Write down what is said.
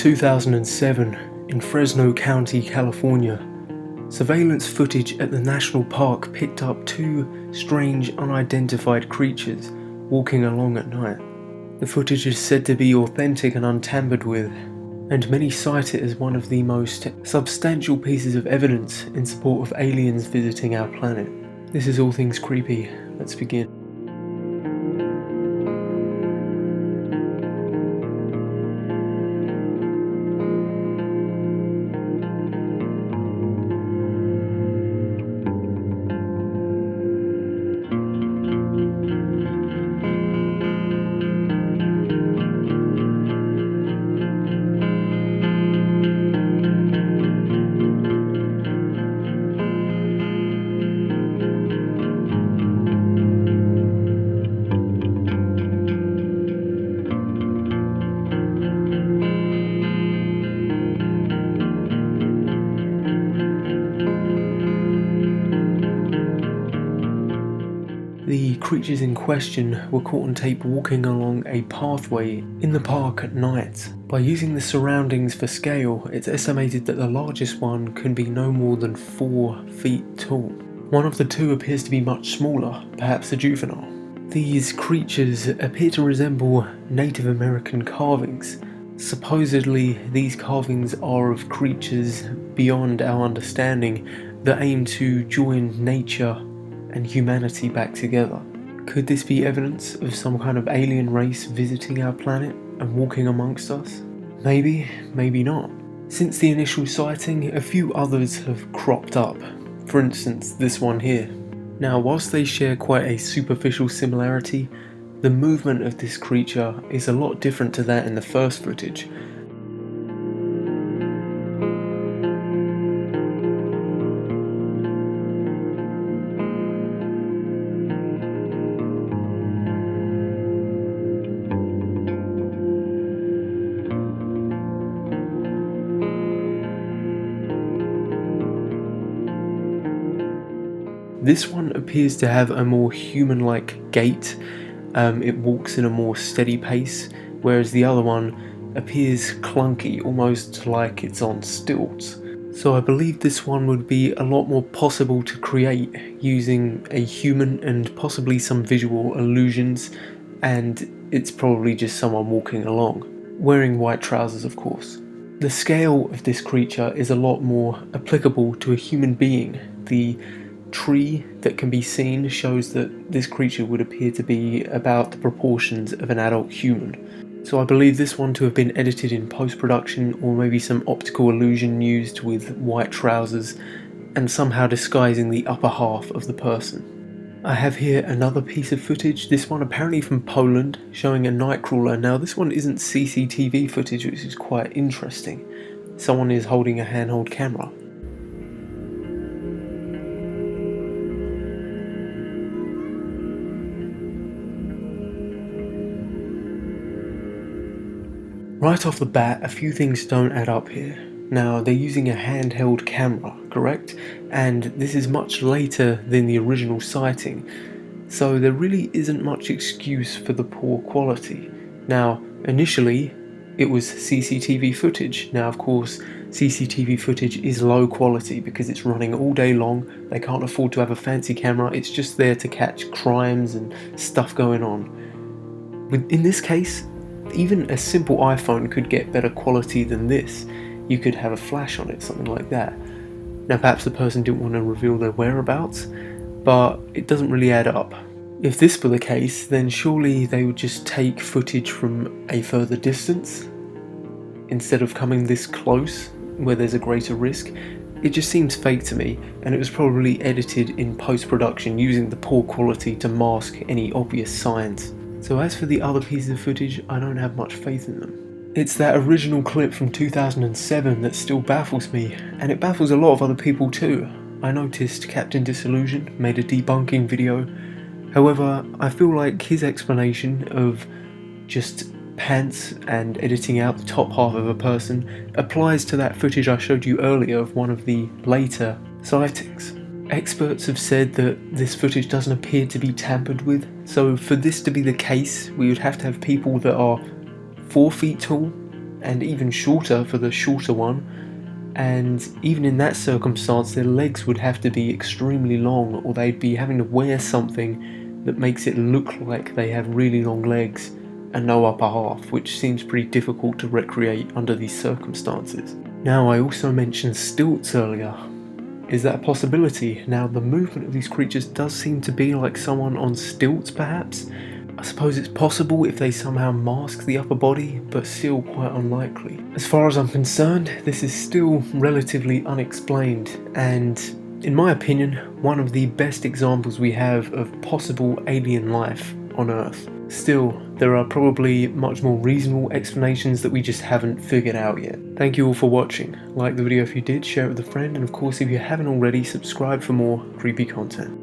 2007, in Fresno County, California, surveillance footage at the national park picked up two strange unidentified creatures walking along at night. The footage is said to be authentic and untampered with, and many cite it as one of the most substantial pieces of evidence in support of aliens visiting our planet. This is all things creepy. Let's begin. The creatures in question were caught on tape walking along a pathway in the park at night. By using the surroundings for scale, it's estimated that the largest one can be no more than 4 feet tall. One of the two appears to be much smaller, perhaps a juvenile. These creatures appear to resemble Native American carvings. Supposedly, these carvings are of creatures beyond our understanding that aim to join nature and humanity back together. Could this be evidence of some kind of alien race visiting our planet and walking amongst us? Maybe, maybe not. Since the initial sighting, a few others have cropped up. For instance, this one here. Now, whilst they share quite a superficial similarity, the movement of this creature is a lot different to that in the first footage. This one appears to have a more human-like gait. It walks in a more steady pace, whereas the other one appears clunky, almost like it's on stilts. So I believe this one would be a lot more possible to create using a human and possibly some visual illusions, and it's probably just someone walking along, wearing white trousers of course. The scale of this creature is a lot more applicable to a human being. The tree that can be seen shows that this creature would appear to be about the proportions of an adult human. So I believe this one to have been edited in post-production, or maybe some optical illusion used with white trousers and somehow disguising the upper half of the person. I have here another piece of footage, this one apparently from Poland, showing a nightcrawler. Now this one isn't CCTV footage, which is quite interesting. Someone is holding a handheld camera. Right off the bat, a few things don't add up here. Now, they're using a handheld camera, correct? And this is much later than the original sighting, so there really isn't much excuse for the poor quality. Now, initially, it was CCTV footage. Now, of course, CCTV footage is low quality because it's running all day long. They can't afford to have a fancy camera. It's just there to catch crimes and stuff going on. In this case, even a simple iPhone could get better quality than this. You could have a flash on it, something like that. Now perhaps the person didn't want to reveal their whereabouts, but it doesn't really add up. If this were the case, then surely they would just take footage from a further distance instead of coming this close where there's a greater risk. It just seems fake to me, and it was probably edited in post-production using the poor quality to mask any obvious signs. So as for the other pieces of footage, I don't have much faith in them. It's that original clip from 2007 that still baffles me, and it baffles a lot of other people too. I noticed Captain Disillusion made a debunking video. However, I feel like his explanation of just pants and editing out the top half of a person applies to that footage I showed you earlier of one of the later sightings. Experts have said that this footage doesn't appear to be tampered with, so for this to be the case, we would have to have people that are 4 feet tall and even shorter for the shorter one. And even in that circumstance, their legs would have to be extremely long, or they'd be having to wear something that makes it look like they have really long legs and no upper half, which seems pretty difficult to recreate under these circumstances. Now, I also mentioned stilts earlier. Is that a possibility? Now, the movement of these creatures does seem to be like someone on stilts, perhaps. I suppose it's possible if they somehow mask the upper body, but still quite unlikely. As far as I'm concerned, this is still relatively unexplained, and in my opinion, one of the best examples we have of possible alien life on Earth. Still, there are probably much more reasonable explanations that we just haven't figured out yet. Thank you all for watching. Like the video if you did, share it with a friend, and of course if you haven't already, subscribe for more creepy content.